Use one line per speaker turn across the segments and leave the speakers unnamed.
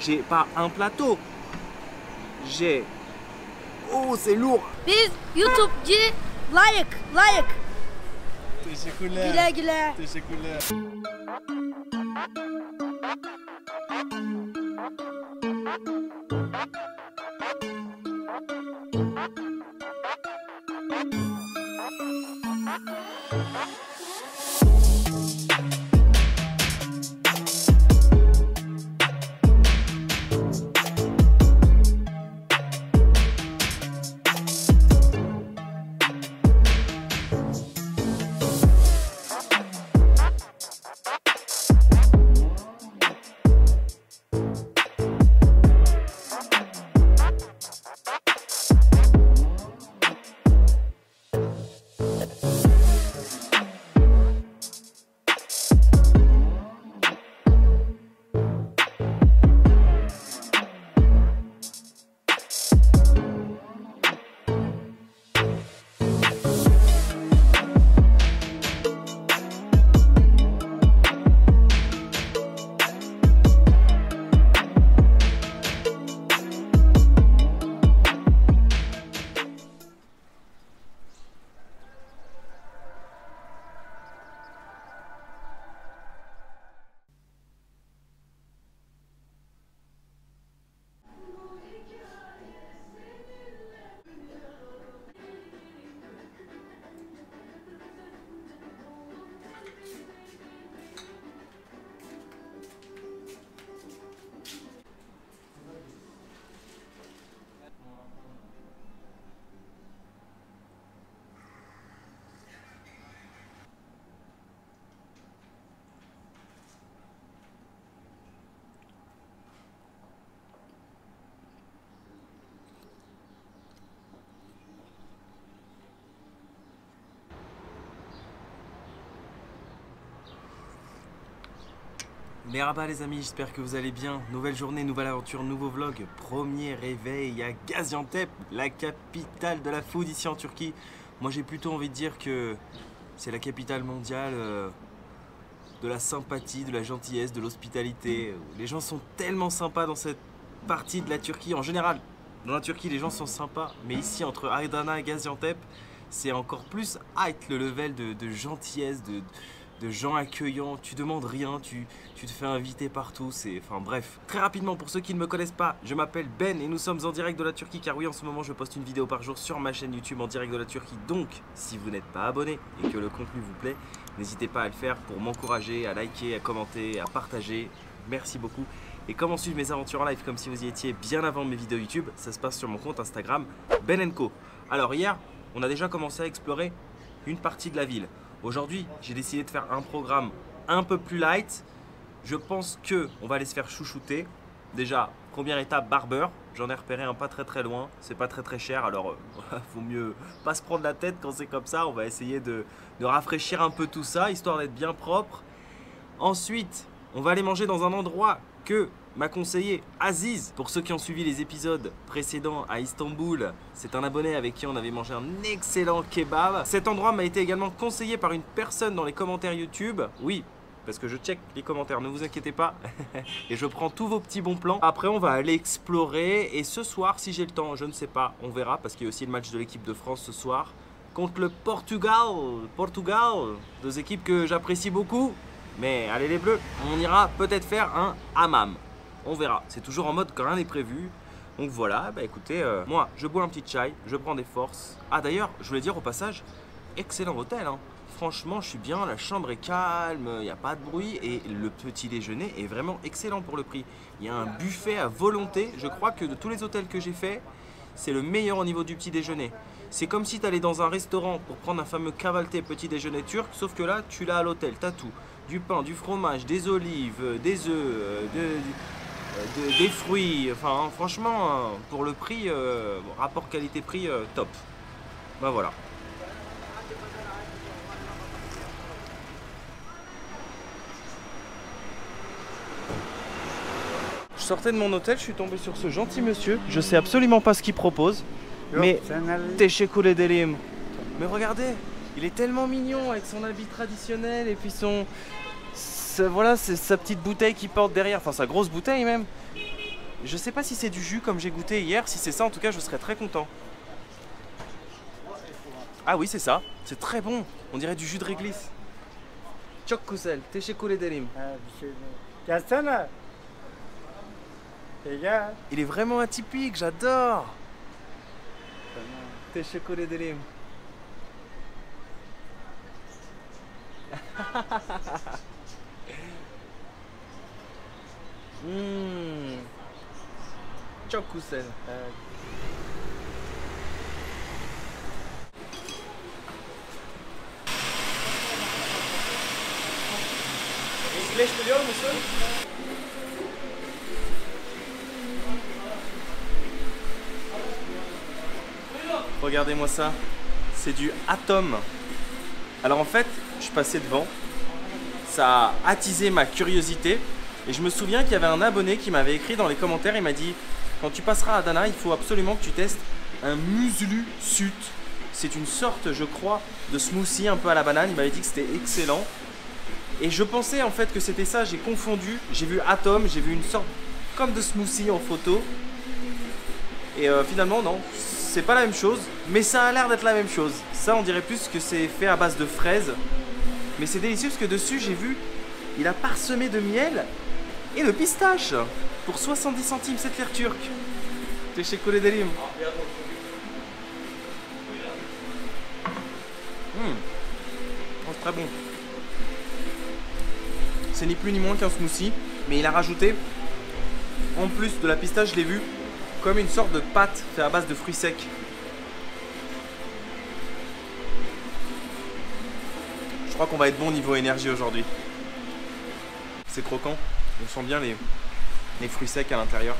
J'ai pas un plateau. J'ai... Oh, c'est lourd.
Biz YouTube'cu like.
Teşekkürler.
Güle.
Teşekkürler. Merhaba les amis, j'espère que vous allez bien. Nouvelle journée, nouvelle aventure, nouveau vlog. Premier réveil à Gaziantep, la capitale de la food ici en Turquie. Moi j'ai plutôt envie de dire que c'est la capitale mondiale de la sympathie, de la gentillesse, de l'hospitalité. Les gens sont tellement sympas dans cette partie de la Turquie. En général, dans la Turquie les gens sont sympas. Mais ici entre Adana et Gaziantep, c'est encore plus high le level de gentillesse, de gens accueillants, tu demandes rien, tu te fais inviter partout, enfin bref. Très rapidement, pour ceux qui ne me connaissent pas, je m'appelle Ben et nous sommes en direct de la Turquie, car oui, en ce moment je poste une vidéo par jour sur ma chaîne YouTube en direct de la Turquie. Donc, si vous n'êtes pas abonné et que le contenu vous plaît, n'hésitez pas à le faire pour m'encourager, à liker, à commenter, à partager. Merci beaucoup. Et comment suivre mes aventures en live comme si vous y étiez bien avant mes vidéos YouTube? Ça se passe sur mon compte Instagram Ben & Co. Alors hier, on a déjà commencé à explorer une partie de la ville. Aujourd'hui, j'ai décidé de faire un programme un peu plus light. Je pense qu'on va aller se faire chouchouter. Déjà, première étape, barber. J'en ai repéré un pas très loin. C'est pas très cher, alors vaut mieux pas se prendre la tête quand c'est comme ça. On va essayer de rafraîchir un peu tout ça, histoire d'être bien propre. Ensuite, on va aller manger dans un endroit que m'a conseillé Aziz. Pour ceux qui ont suivi les épisodes précédents à Istanbul, c'est un abonné avec qui on avait mangé un excellent kebab. Cet endroit m'a été également conseillé par une personne dans les commentaires YouTube. Oui, parce que je check les commentaires, ne vous inquiétez pas. Et je prends tous vos petits bons plans. Après, on va aller explorer. Et ce soir, si j'ai le temps, je ne sais pas, on verra. Parce qu'il y a aussi le match de l'équipe de France ce soir contre le Portugal. Deux équipes que j'apprécie beaucoup. Mais allez les bleus, on ira peut-être faire un hammam. On verra, c'est toujours en mode quand rien n'est prévu. Donc voilà, bah écoutez, moi je bois un petit chai, je prends des forces. Ah d'ailleurs, je voulais dire au passage, excellent hôtel hein. Franchement je suis bien, la chambre est calme, il n'y a pas de bruit. Et le petit déjeuner est vraiment excellent pour le prix. Il y a un buffet à volonté, je crois que de tous les hôtels que j'ai fait, c'est le meilleur au niveau du petit déjeuner. C'est comme si tu allais dans un restaurant pour prendre un fameux cavaleté petit déjeuner turc, sauf que là tu l'as à l'hôtel, t'as tout. Du pain, du fromage, des olives, des œufs, des fruits, enfin franchement pour le prix, rapport qualité-prix top. Ben voilà. Je sortais de mon hôtel, je suis tombé sur ce gentil monsieur. Je sais absolument pas ce qu'il propose, mais teşekkür ederim. Mais regardez, il est tellement mignon avec son habit traditionnel et puis voilà, c'est sa petite bouteille qu'il porte derrière, enfin sa grosse bouteille même. Je sais pas si c'est du jus comme j'ai goûté hier. Si c'est ça, en tout cas, je serais très content. Ah oui, c'est ça. C'est très bon. On dirait du jus de réglisse. Çok güzel. Teşekkür ederim.
Gelsene. Gel.
Il est vraiment atypique, j'adore. Teşekkür ederim. Çok güzel.
Evet.
İngiliz biliyor musun? Regardez-moi ça, c'est du Atom. Alors en fait, je passais devant, ça a attisé ma curiosité et je me souviens qu'il y avait un abonné qui m'avait écrit dans les commentaires, il m'a dit quand tu passeras à Adana, il faut absolument que tu testes un muesli sut. C'est une sorte, je crois, de smoothie un peu à la banane, il m'avait dit que c'était excellent. Et je pensais en fait que c'était ça, j'ai confondu, j'ai vu Atom, j'ai vu une sorte comme de smoothie en photo. Et finalement non, c'est pas la même chose, mais ça a l'air d'être la même chose. Ça on dirait plus que c'est fait à base de fraises. Mais c'est délicieux parce que dessus j'ai vu, il a parsemé de miel et de pistache. Pour 70 centimes cette lire turque. Teşekkür ederim. Oh, c'est très bon. C'est ni plus ni moins qu'un smoothie, mais il a rajouté, en plus de la pistache, je l'ai vu, comme une sorte de pâte faite à base de fruits secs. Je crois qu'on va être bon niveau énergie aujourd'hui. C'est croquant, on sent bien les fruits secs à l'intérieur.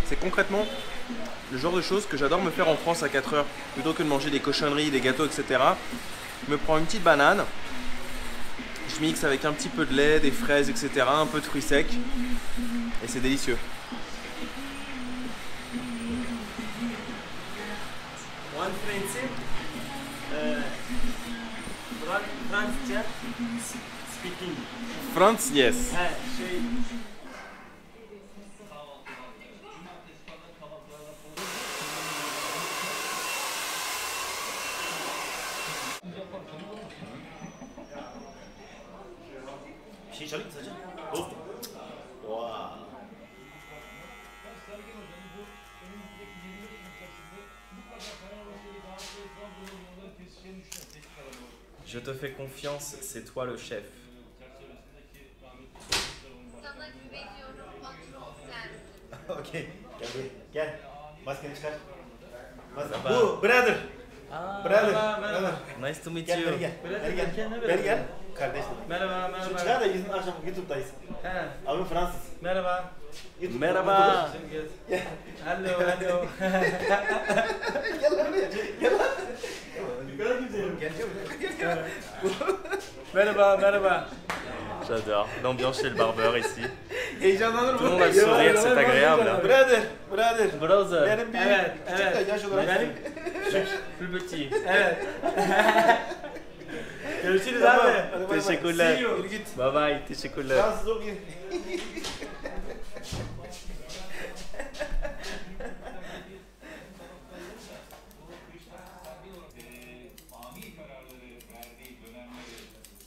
C'est concrètement le genre de choses que j'adore me faire en France à 4 heures. Plutôt que de manger des cochonneries, des gâteaux, etc. Je me prends une petite banane, je mixe avec un petit peu de lait, des fraises, etc. Un peu de fruits secs. Et c'est délicieux.
One friendship, Fransızca speaking.
France, yes.
Şey, bir şey çalayım mı sadece? Dostum. Wow.
Je te fais confiance, c'est toi le chef.
Sana güveniyorum, patron sensin.
Okey. Gel buraya. Gel. Maskeni çıkar.
Merhaba.
Bu brother. Brother.
Merhaba. Nice to meet
Gel
you.
beri gel. Beri gel. Beri gel. Kardeşim.
Merhaba,
Şu
merhaba.
çıkar da yüzün akşam YouTube'dayız.
Ha,
Abi Fransız.
merhaba.
YouTube.
Merhaba.
Gel.
Hello, hello.
Gel lan buraya. Gel lan. Yukarı gidelim. Gel gel.
Merhaba, merhaba. J'adore l'ambiance chez le barbeur ici.
Heyecanlanır mı?
Tout le monde a le sourire, c'est agréable.
Brother. Brother.
Brother.
Benim bir küçük de yaş olarak.
Benim plus petit. Evet.
Görüşürüz
Tamam.
abi. Hadi bay bay.
Teşekkürler.
See you. Yürü git.
Bye bye, teşekkürler.
Fransız ol git.
ani kararları verdiği dönemleri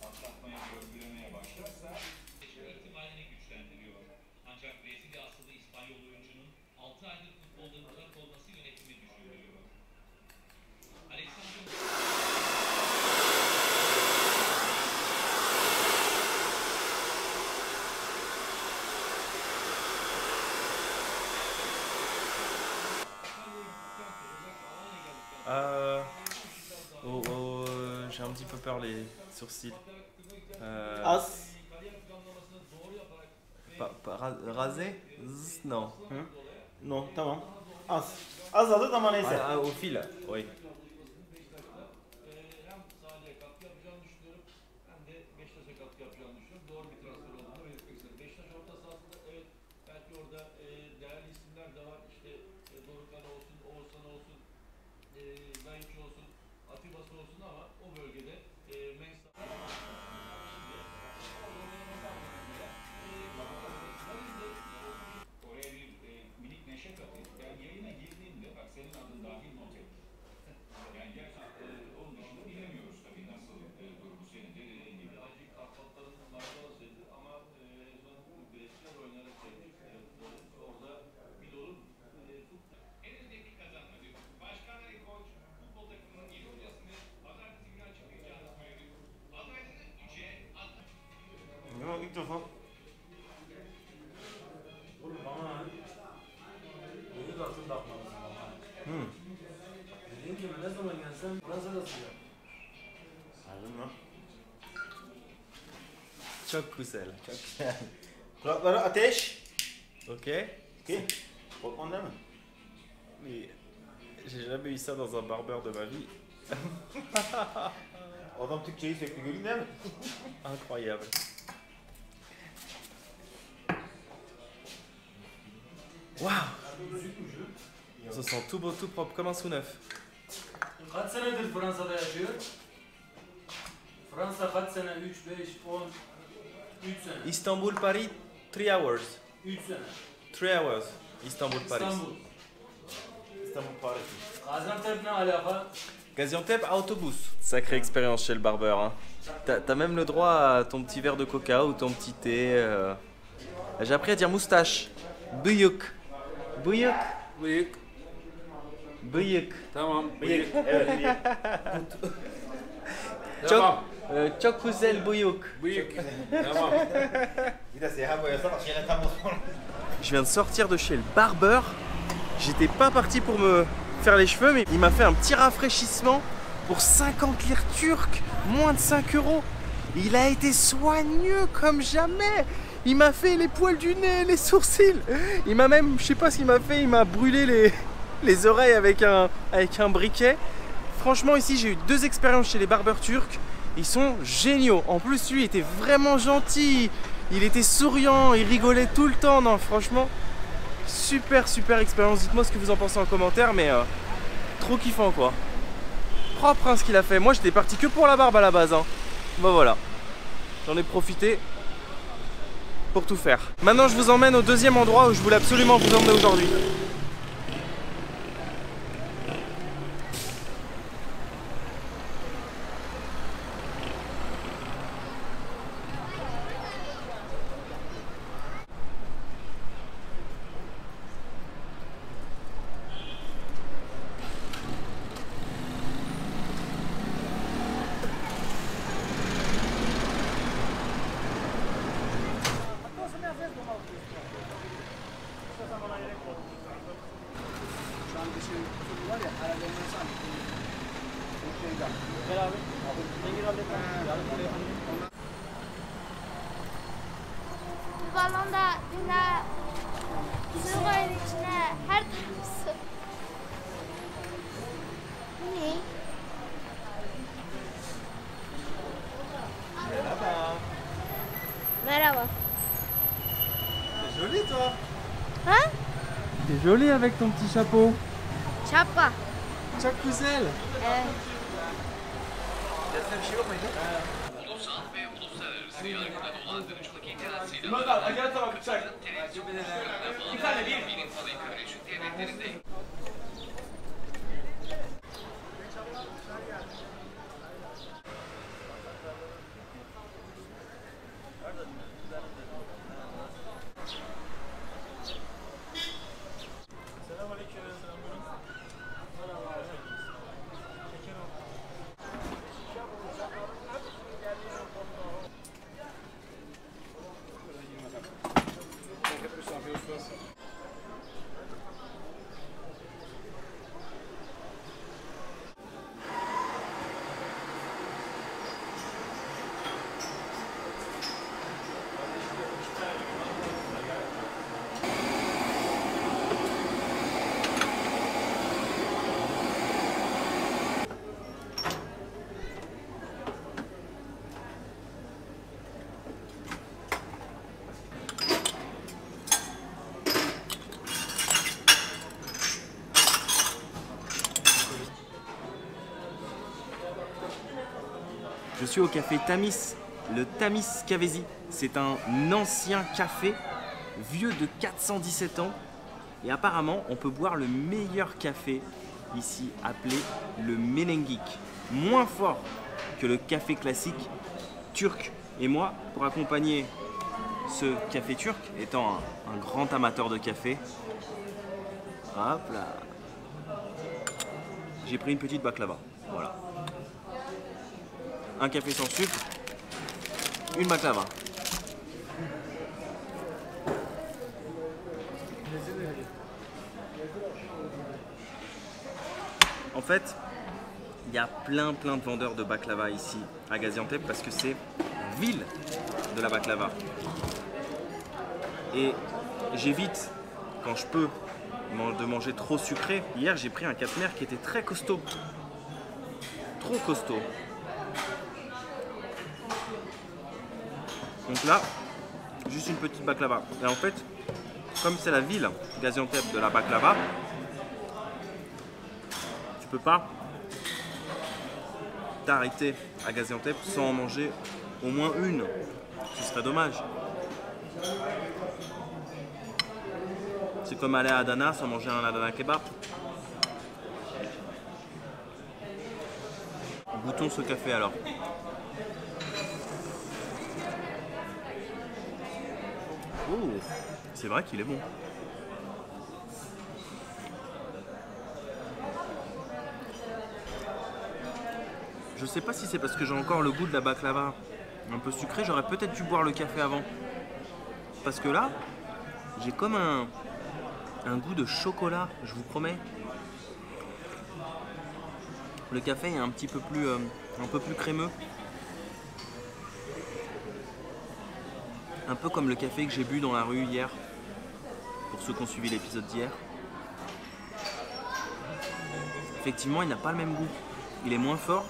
atlatmaya, görgülemeye başlarsa ihtimalini güçlendiriyor. Ancak Brezilya asıllı İspanyol oyuncunun 6 aydır futboldan uzak olması yönetimi düşünülüyor. Alexander
J'ai un petit peu peur les sourcils.
Az.
Rasé? Non.
No, tamam. Az. Az alır ama neyse.
Au fil, oui.
hem sahaya katkı yapacağını düşünüyorum hem de Beşiktaş'a katkı yapacağını düşünüyorum. Doğru bir transfer olduğunu belirtmek istedim. Beşiktaş orta sahasında evet belki orada değerli isimler de var. İşte Dorukhan olsun, Oğuzhan olsun, Zayıfçı olsun, Atibası olsun ama o bölgede Mensa
mikrofon.
Oğlum bana beni de atın bakmalısın bana. Dediğim gibi ne zaman gelsem Fransa'da sıcak.
Anladın mı?
Çok güzel.
Çok güzel. Kulakları ateş.
Ok.
Okey. Korkman değil mi?
Mais j'ai jamais eu ça dans un barbeur de ma vie.
Adam Türkçeyi sürekli görün değil mi?
Incroyable. Waouh! Ça sent tout beau, tout propre, comme un sous neuf.
Kaç senedir Fransa'da yaşıyor? Fransa kaç sene? 3, 5, 10, 3 sene.
Istanbul, Paris, 3 hours.
3 sene.
3 hours. Istanbul, Paris.
İstanbul.
İstanbul, Paris.
Gaziantep ne alaka?
Gaziantep, autobus. Sacrée expérience chez le barbeur. Hein. T'as même le droit à ton petit verre de coca ou ton petit thé. J'ai appris à dire moustache. Bıyık. Bıyık.
Bıyık.
Bıyık.
Tamam.
Bıyık. Evet, bıyık.
Devam.
Çok güzel bıyık.
Bıyık. Devam.
Bir de siyah boyasa bak şeyle tam olsun.
Je viens de sortir de chez le barbeur. J'étais pas parti pour me faire les cheveux, mais il m'a fait un petit rafraîchissement pour 50 lire turques, moins de 5 €. Il a été soigneux comme jamais. Il m'a fait les poils du nez, les sourcils. Il m'a même, je sais pas ce qu'il m'a fait, il m'a brûlé les oreilles avec un briquet. Franchement, ici, j'ai eu 2 expériences chez les barbeurs turcs. Ils sont géniaux. En plus, lui était vraiment gentil. Il était souriant, il rigolait tout le temps. Non, franchement, super expérience. Dites-moi ce que vous en pensez en commentaire, mais trop kiffant quoi. Propre hein, ce qu'il a fait. Moi, j'étais parti que pour la barbe à la base. Hein. Bah voilà, j'en ai profité pour tout faire. Maintenant, je vous emmène au deuxième endroit où je voulais absolument vous emmener aujourd'hui.
Bir balonda yine su koyun içine her tarafı su. Ne? Merhaba.
T'es jolie toi.
Hein?
T'es jolie avec ton petit chapeau.
Şapka.
Çok güzel.
Evet.
Ulusal ve uluslararası yargıda dolandırıcılık iddiasıyla
Bunlar acayip tamam bıçak.
bir tane bilinçli Birleşik Devletleri'nde
Je suis au café Tamis, le Tamis Cavesi. C'est un ancien café, vieux de 417 ans. Et apparemment, on peut boire le meilleur café ici, appelé le Menengik. Moins fort que le café classique turc. Et moi, pour accompagner ce café turc, étant un grand amateur de café, hop là, j'ai pris une petite baklava. Voilà. Un café sans sucre, une baklava. En fait, il y a plein de vendeurs de baklava ici à Gaziantep parce que c'est la ville de la baklava. Et j'évite, quand je peux, de manger trop sucré. Hier, j'ai pris un katmer qui était très costaud. Trop costaud. Donc là, juste une petite baklava. Et en fait, comme c'est la ville Gaziantep de la baklava, tu peux pas t'arrêter à Gaziantep sans en manger au moins une. Ce serait dommage. C'est comme aller à Adana sans manger un Adana kebab. Goûtons ce café alors. Oh, c'est vrai qu'il est bon. Je sais pas si c'est parce que j'ai encore le goût de la baklava un peu sucré, j'aurais peut-être dû boire le café avant. Parce que là, j'ai comme un goût de chocolat, je vous promets. Le café est un peu plus crémeux. Un peu comme le café que j'ai bu dans la rue hier, pour ceux qui ont suivi l'épisode d'hier. Effectivement, il n'a pas le même goût. Il est moins fort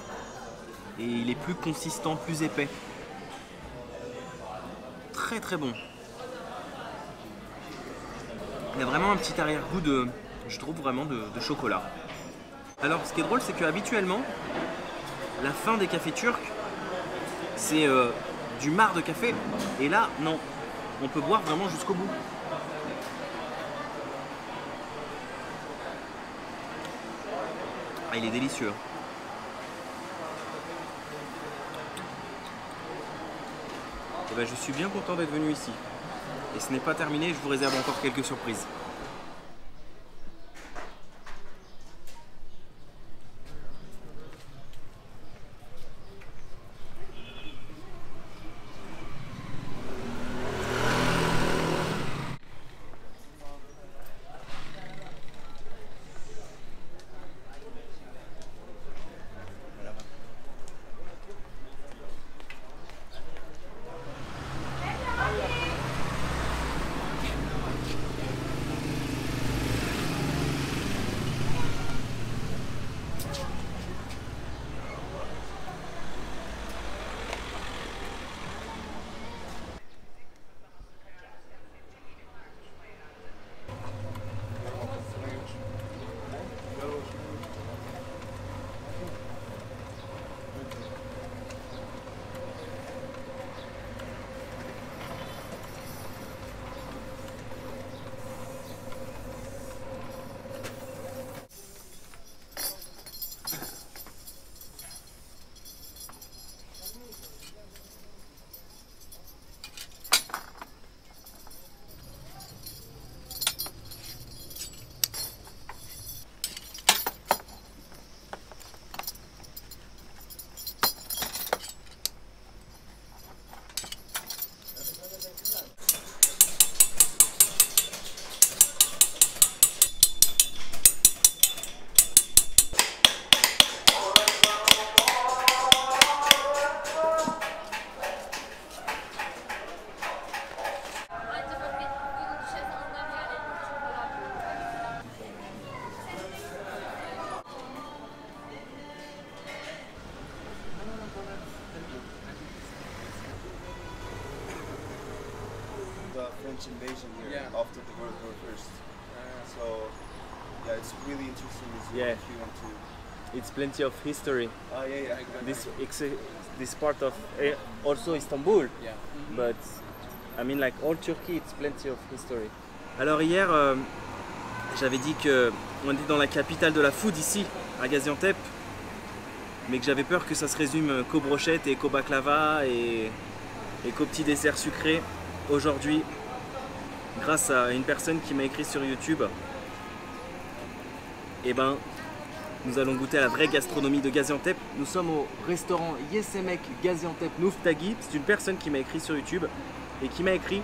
et il est plus consistant, plus épais. Très bon. Il y a vraiment un petit arrière-goût je trouve vraiment de chocolat. Alors ce qui est drôle, c'est qu'habituellement, la fin des cafés turcs, c'est du marc de café. Et là, non. On peut boire vraiment jusqu'au bout. Ah, il est délicieux. Et ben, je suis bien content d'être venu ici. Et ce n'est pas terminé, je vous réserve encore quelques surprises.
French invasion here after the World War I. So yeah, it's really interesting if you want to.
It's plenty of history.
Oh yeah.
This part of also Istanbul. Yeah. But I mean like all Turkey, it's plenty of history. Alors hier, j'avais dit que on était dans la capitale de la food ici, à Gaziantep, mais que j'avais peur que ça se résume qu'aux brochettes et qu'aux baklava et qu'aux petits desserts sucrés. Aujourd'hui, grâce à une personne qui m'a écrit sur YouTube, eh ben, nous allons goûter à la vraie gastronomie de Gaziantep. Nous sommes au restaurant Yesemek Gaziantep Nouftagi. C'est une personne qui m'a écrit sur YouTube et qui m'a écrit: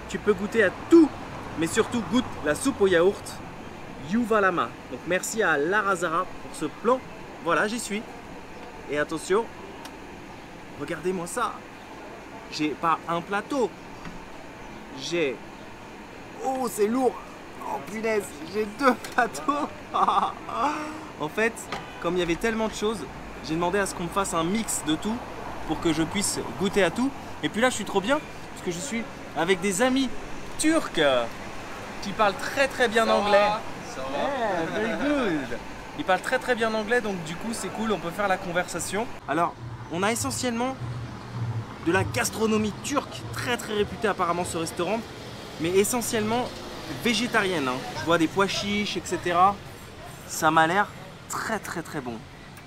tu peux goûter à tout, mais surtout goûte la soupe au yaourt. Yuvalama. Donc merci à Larazara pour ce plan. Voilà, j'y suis. Et attention, regardez-moi ça. J'ai pas un plateau. J'ai... Oh, c'est lourd. Oh punaise, j'ai 2 plateaux. En fait, comme il y avait tellement de choses, j'ai demandé à ce qu'on me fasse un mix de tout pour que je puisse goûter à tout. Et puis là, je suis trop bien parce que je suis avec des amis turcs qui parlent très bien anglais. Yeah, very good. Ils parlent très bien anglais, donc du coup, c'est cool, on peut faire la conversation. Alors, on a essentiellement de la gastronomie turque, très réputée apparemment ce restaurant, mais essentiellement végétarienne. Hein. Je vois des pois chiches, etc. Ça m'a l'air très bon,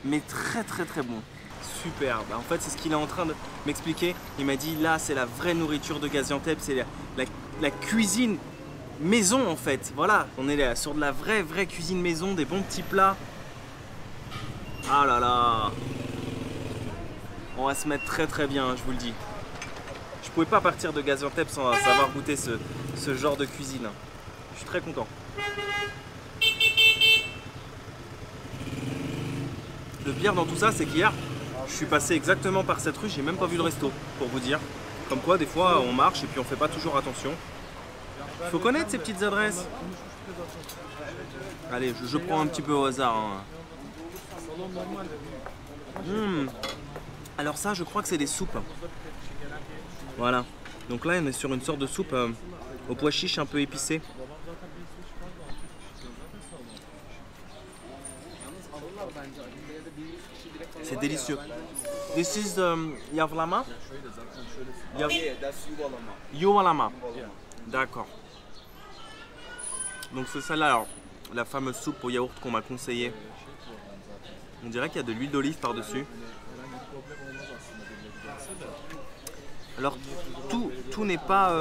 mais très bon. Super, bah, en fait c'est ce qu'il est en train de m'expliquer. Il m'a dit là c'est la vraie nourriture de Gaziantep, c'est la cuisine maison en fait. Voilà, on est là sur de la vraie cuisine maison, des bons petits plats. Ah là là, on va se mettre très bien, je vous le dis. Je pouvais pas partir de Gaziantep sans savoir goûter ce genre de cuisine. Je suis très content. Le pire dans tout ça, c'est qu'hier, je suis passé exactement par cette rue, j'ai même pas vu le resto, pour vous dire. Comme quoi, des fois, on marche et puis on fait pas toujours attention. Il faut connaître ces petites adresses. Allez, je prends un petit peu au hasard. Hein. Alors ça, je crois que c'est des soupes. Voilà. Donc là, on est sur une sorte de soupe au pois chiche un peu épicé. C'est délicieux. This is Yuvalama?
Yeah, that's Yuvalama.
Yuvalama. D'accord. Donc c'est celle-là, alors, la fameuse soupe au yaourt qu'on m'a conseillée. On dirait qu'il y a de l'huile d'olive par-dessus. Alors tout n'est pas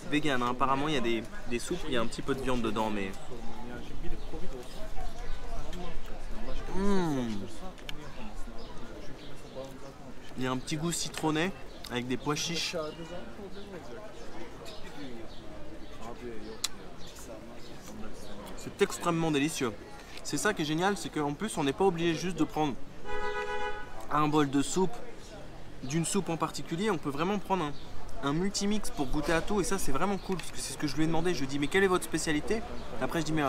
vegan, hein. Apparemment il y a des soupes, il y a un petit peu de viande dedans, mais... Il y a un petit goût citronné avec des pois chiches. C'est extrêmement délicieux. C'est ça qui est génial, c'est qu'en plus on n'est pas obligé juste de prendre un bol de soupe, d'une soupe en particulier. On peut vraiment prendre un multimix pour goûter à tout, et ça c'est vraiment cool parce que c'est ce que je lui ai demandé. Je lui ai dit mais quelle est votre spécialité? Après je dis mais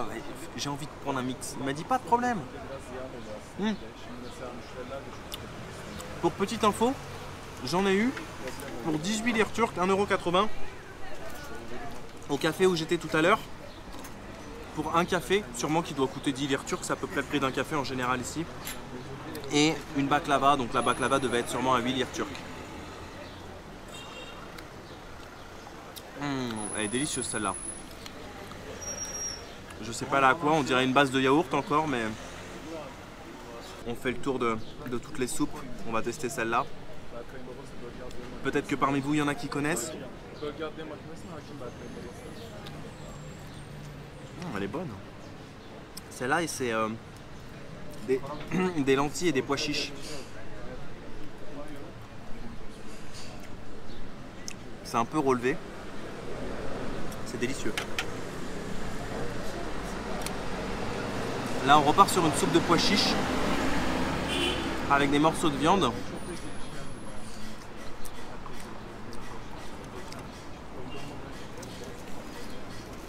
j'ai envie de prendre un mix. Il m'a dit pas de problème. Pour petite info, j'en ai eu pour 18 lire turcs, 1,80 € au café où j'étais tout à l'heure. Pour un café, sûrement qui doit coûter 10 lire turcs, c'est à peu près le prix d'un café en général ici. Et une baklava, donc la baklava devait être sûrement à 8 lire turcs. Elle est délicieuse celle-là. Je sais pas là à quoi, on dirait une base de yaourt encore, mais on fait le tour de toutes les soupes. On va tester celle-là. Peut-être que parmi vous il y en a qui connaissent. Elle est bonne. Celle-là, c'est des lentilles et des pois chiches. C'est un peu relevé. C'est délicieux. Là, on repart sur une soupe de pois chiches avec des morceaux de viande.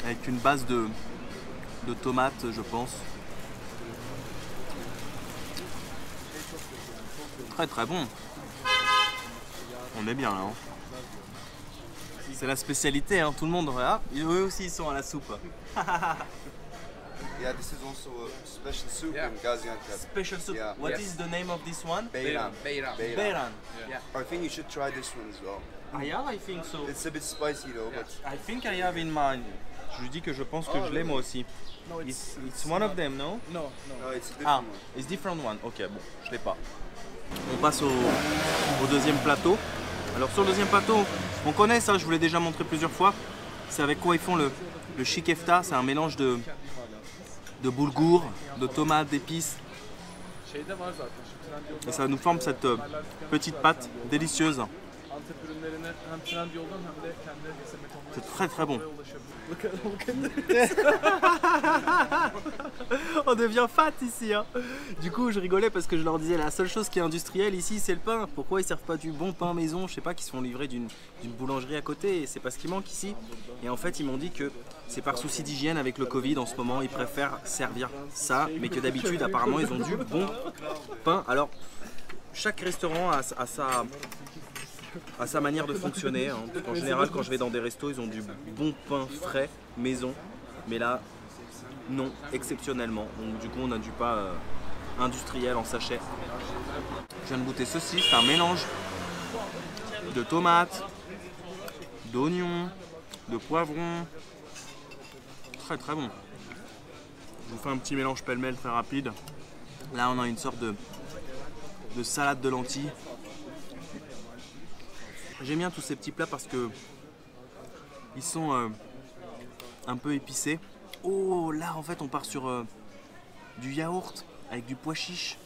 Avec une base de tomates, je pense. Très bon. On est bien là. Hein. C'est la spécialité, hein. Tout le monde. Ah, eux aussi ils sont à la soupe.
Yeah, this is also a special soup in Gaziantep.
Special soup.
Yeah.
What is the name of this one?
Beyran.
Beyran.
Yeah. I think you should try this one as well.
I think so.
It's a bit spicy though, but
I think I have in mind. Je lui dis que je pense que je l'ai moi aussi.
No,
It's one of them, no?
No.
no, it's a different
Ah,
one.
it's different one. Ok, bon, je l'ai pas. On passe au deuxième plateau. Alors sur le deuxième plateau, on connaît ça, je vous l'ai déjà montré plusieurs fois. C'est avec quoi ils font le shikefta. C'est un mélange de boulgour, de tomates, d'épices. Et ça nous forme cette petite pâte délicieuse. C'est très très bon. On devient fat ici hein. Du coup je rigolais parce que je leur disais la seule chose qui est industrielle ici c'est le pain. Pourquoi ils servent pas du bon pain maison? Je sais pas, qui se font livrer d'une boulangerie à côté, et c'est pas ce qui manque ici. Et en fait ils m'ont dit que c'est par souci d'hygiène avec le Covid en ce moment, ils préfèrent servir ça, mais que d'habitude apparemment ils ont du bon pain. Alors chaque restaurant a sa manière de fonctionner hein. En général quand je vais dans des restos ils ont du bon pain frais maison, mais là non, exceptionnellement. Donc du coup on a du pain industriel en sachet. Je viens de goûter ceci, c'est un mélange de tomates, d'oignons, de poivrons. Très très bon. Je vous fais un petit mélange pêle-mêle très rapide. Là on a une sorte de salade de lentilles. J'aime bien tous ces petits plats parce que ils sont un peu épicés. Oh là en fait on part sur du yaourt avec du pois chiche.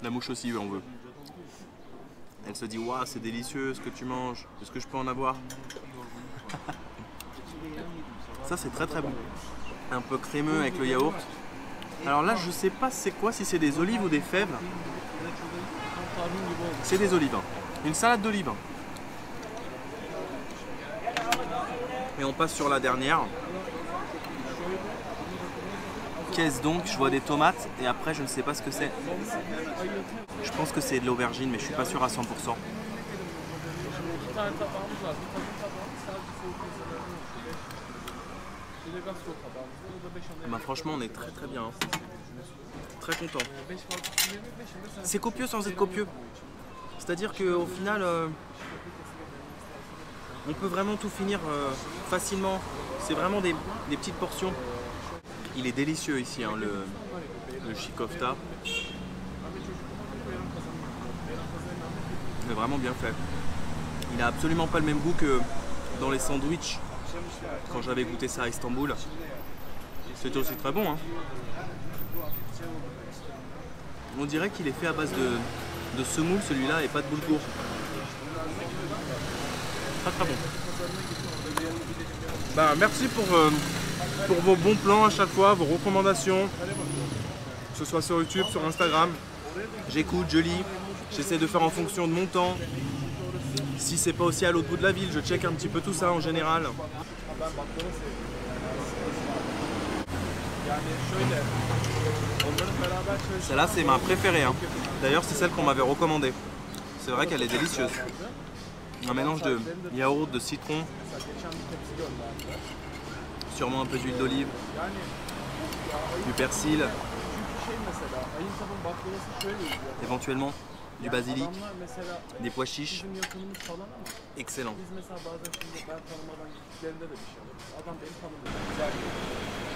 La mouche aussi on veut. Elle se dit waouh c'est délicieux ce que tu manges, est-ce que je peux en avoir? Ça c'est très très bon. Un peu crémeux avec le yaourt. Alors là je sais pas c'est quoi, si c'est des olives ou des fèves. C'est des olives, hein. Une salade d'olives. Et on passe sur la dernière. Qu'est-ce donc? Je vois des tomates et après je ne sais pas ce que c'est. Je pense que c'est de l'aubergine mais je suis pas sûr à 100%. Bah franchement on est très très bien. Hein. Très content. C'est copieux sans être copieux. C'est-à-dire qu'au final, on peut vraiment tout finir facilement. C'est vraiment des petites portions. Il est délicieux ici, hein, le shikofta. C'est vraiment bien fait. Il n'a absolument pas le même goût que dans les sandwichs quand j'avais goûté ça à Istanbul. C'était aussi très bon. Hein. On dirait qu'il est fait à base de semoule celui-là et pas de boulgour. Très très bon. Bah, merci pour vos bons plans à chaque fois, vos recommandations. Que ce soit sur YouTube, sur Instagram. J'écoute, je lis, j'essaie de faire en fonction de mon temps. Si c'est pas aussi à l'autre bout de la ville, je check un petit peu tout ça en général. Celle-là c'est ma préférée hein. D'ailleurs c'est celle qu'on m'avait recommandée. C'est vrai qu'elle est délicieuse. Un mélange de yaourt, de citron, sûrement un peu d'huile d'olive, du persil, éventuellement du basilic, des pois chiches. Excellent.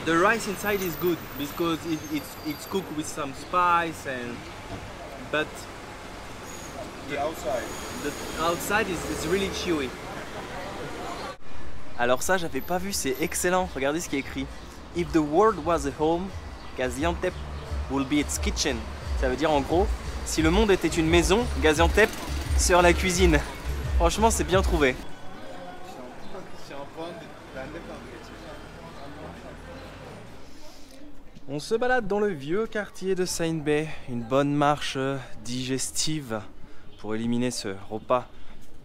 The rice inside is good because it's cooked with some spice but
The outside.
the outside is really chewy. Alors ça j'avais pas vu, c'est excellent. Regardez ce qui est écrit. If the world was a home, Gaziantep will be its kitchen. Ça veut dire en gros, si le monde était une maison, Gaziantep serait la cuisine. Franchement c'est bien trouvé. On se balade dans le vieux quartier de Saint Bey, une bonne marche digestive pour éliminer ce repas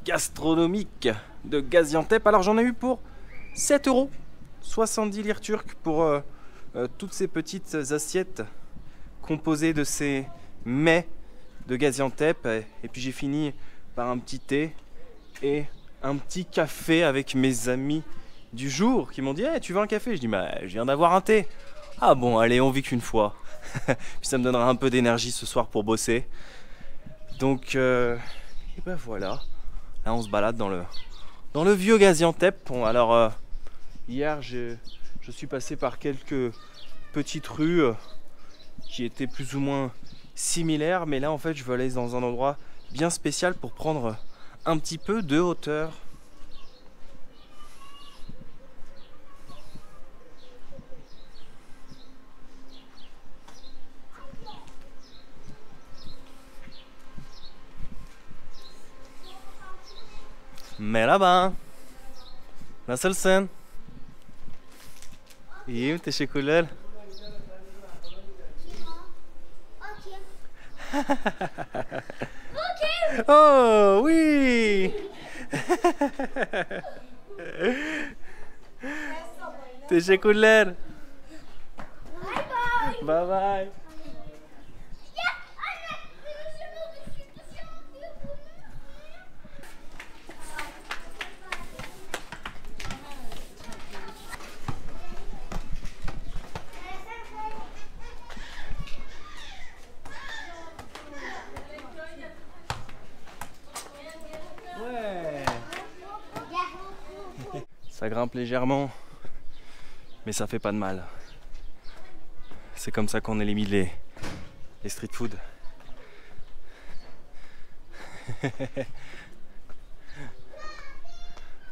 gastronomique de Gaziantep. Alors j'en ai eu pour 7 €, 70 lire turques pour toutes ces petites assiettes composées de ces mets de Gaziantep. Et puis j'ai fini par un petit thé et un petit café avec mes amis du jour qui m'ont dit hey, tu veux un café? Je dis bah je viens d'avoir un thé. Ah bon, allez, on vit qu'une fois. Puis ça me donnera un peu d'énergie ce soir pour bosser. Donc, et ben voilà. Là, on se balade dans le vieux Gaziantep. Bon, alors, hier, je suis passé par quelques petites rues qui étaient plus ou moins similaires. Mais là, en fait, je veux aller dans un endroit bien spécial pour prendre un petit peu de hauteur. Merhaba. Nasılsın? İyiyim, teşekkürler. Oh oui. Teşekkürler. Bye bye. Ça grimpe légèrement, mais ça fait pas de mal. C'est comme ça qu'on élimine les street food.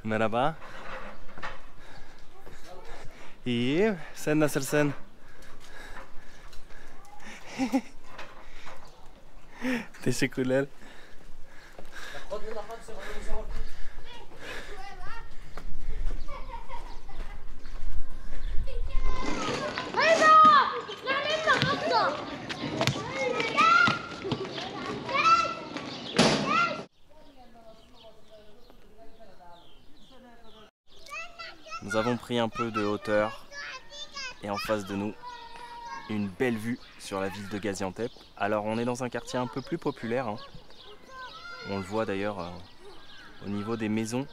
Merhaba. İyiyim. Sen nasılsın? Teşekkürler. Nous avons pris un peu de hauteur et en face de nous, une belle vue sur la ville de Gaziantep. Alors on est dans un quartier un peu plus populaire, hein. On le voit d'ailleurs au niveau des maisons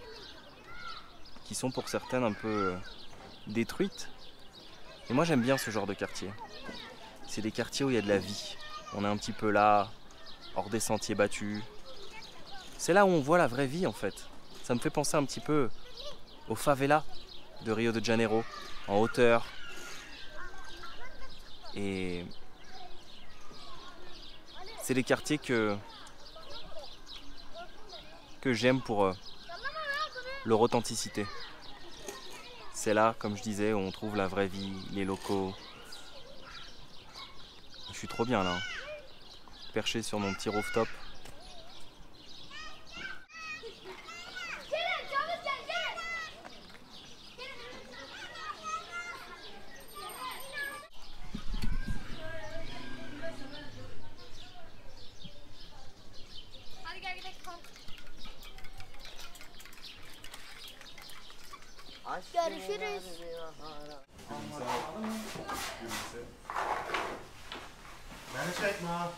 qui sont pour certaines un peu détruites. Et moi j'aime bien ce genre de quartier. C'est des quartiers où il y a de la vie. On est un petit peu là, hors des sentiers battus. C'est là où on voit la vraie vie en fait. Ça me fait penser un petit peu aux favelas de Rio de Janeiro, en hauteur. Et c'est des quartiers que j'aime pour leur authenticité. C'est là, comme je disais, où on trouve la vraie vie, les locaux. Je suis trop bien là, perché sur mon petit rooftop.
Görüşürüz.
Beni çekme ha.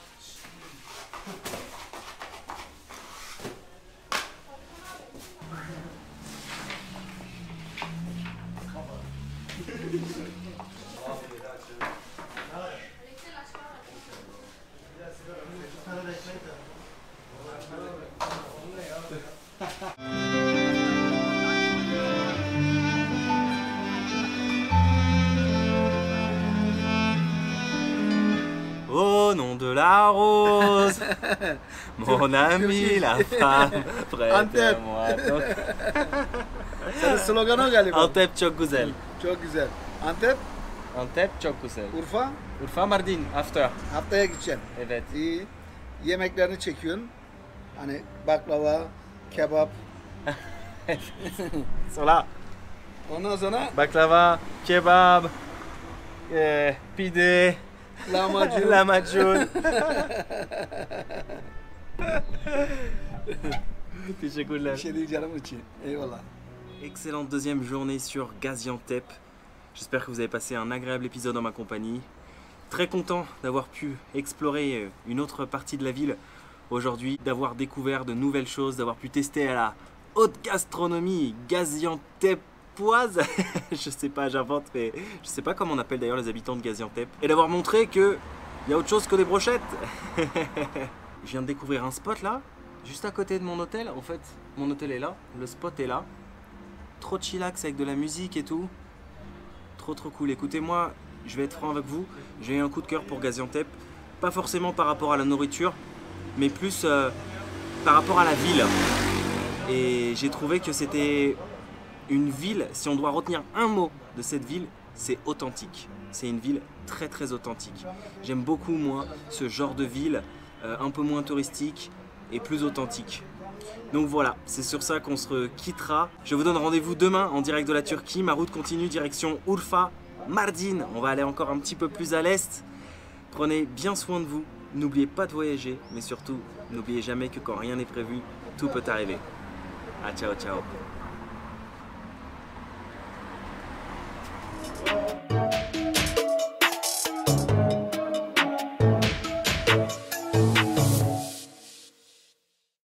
Au nom de la rose, mon ami la femme, prête-moi ton...
Senin slogan o galiba.
Antep çok güzel.
Çok güzel. Antep,
Antep çok güzel.
Urfa,
Urfa Mardin, after.
haftaya gideceksin.
Evet.
İyi. Yemeklerini çekiyorsun. Hani baklava, kebap.
Sola.
Ondan sonra
Baklava, kebab, pide,
lahmacun.
lahmacun. Teşekkürler.
Bir şey değil canım için. Eyvallah.
Excellente deuxième journée sur Gaziantep. J'espère que vous avez passé un agréable épisode en ma compagnie. Très content d'avoir pu explorer une autre partie de la ville aujourd'hui, d'avoir découvert de nouvelles choses, d'avoir pu tester à la haute gastronomie gaziantepoise. Je sais pas, j'invente, mais je sais pas comment on appelle d'ailleurs les habitants de Gaziantep. Et d'avoir montré que il y a autre chose que des brochettes. Je viens de découvrir un spot là, juste à côté de mon hôtel. En fait, mon hôtel est là, le spot est là. Trop chillax avec de la musique et tout. Trop cool. Écoutez, moi, je vais être franc avec vous. J'ai eu un coup de cœur pour Gaziantep. Pas forcément par rapport à la nourriture, mais plus par rapport à la ville. Et j'ai trouvé que c'était une ville, si on doit retenir un mot de cette ville, c'est authentique. C'est une ville très authentique. J'aime beaucoup, moi, ce genre de ville, un peu moins touristique et plus authentique. Donc voilà, c'est sur ça qu'on se quittera. Je vous donne rendez-vous demain en direct de la Turquie. Ma route continue direction Urfa, Mardin. On va aller encore un petit peu plus à l'est. Prenez bien soin de vous. N'oubliez pas de voyager, mais surtout, n'oubliez jamais que quand rien n'est prévu, tout peut arriver. Ah, ciao, ciao.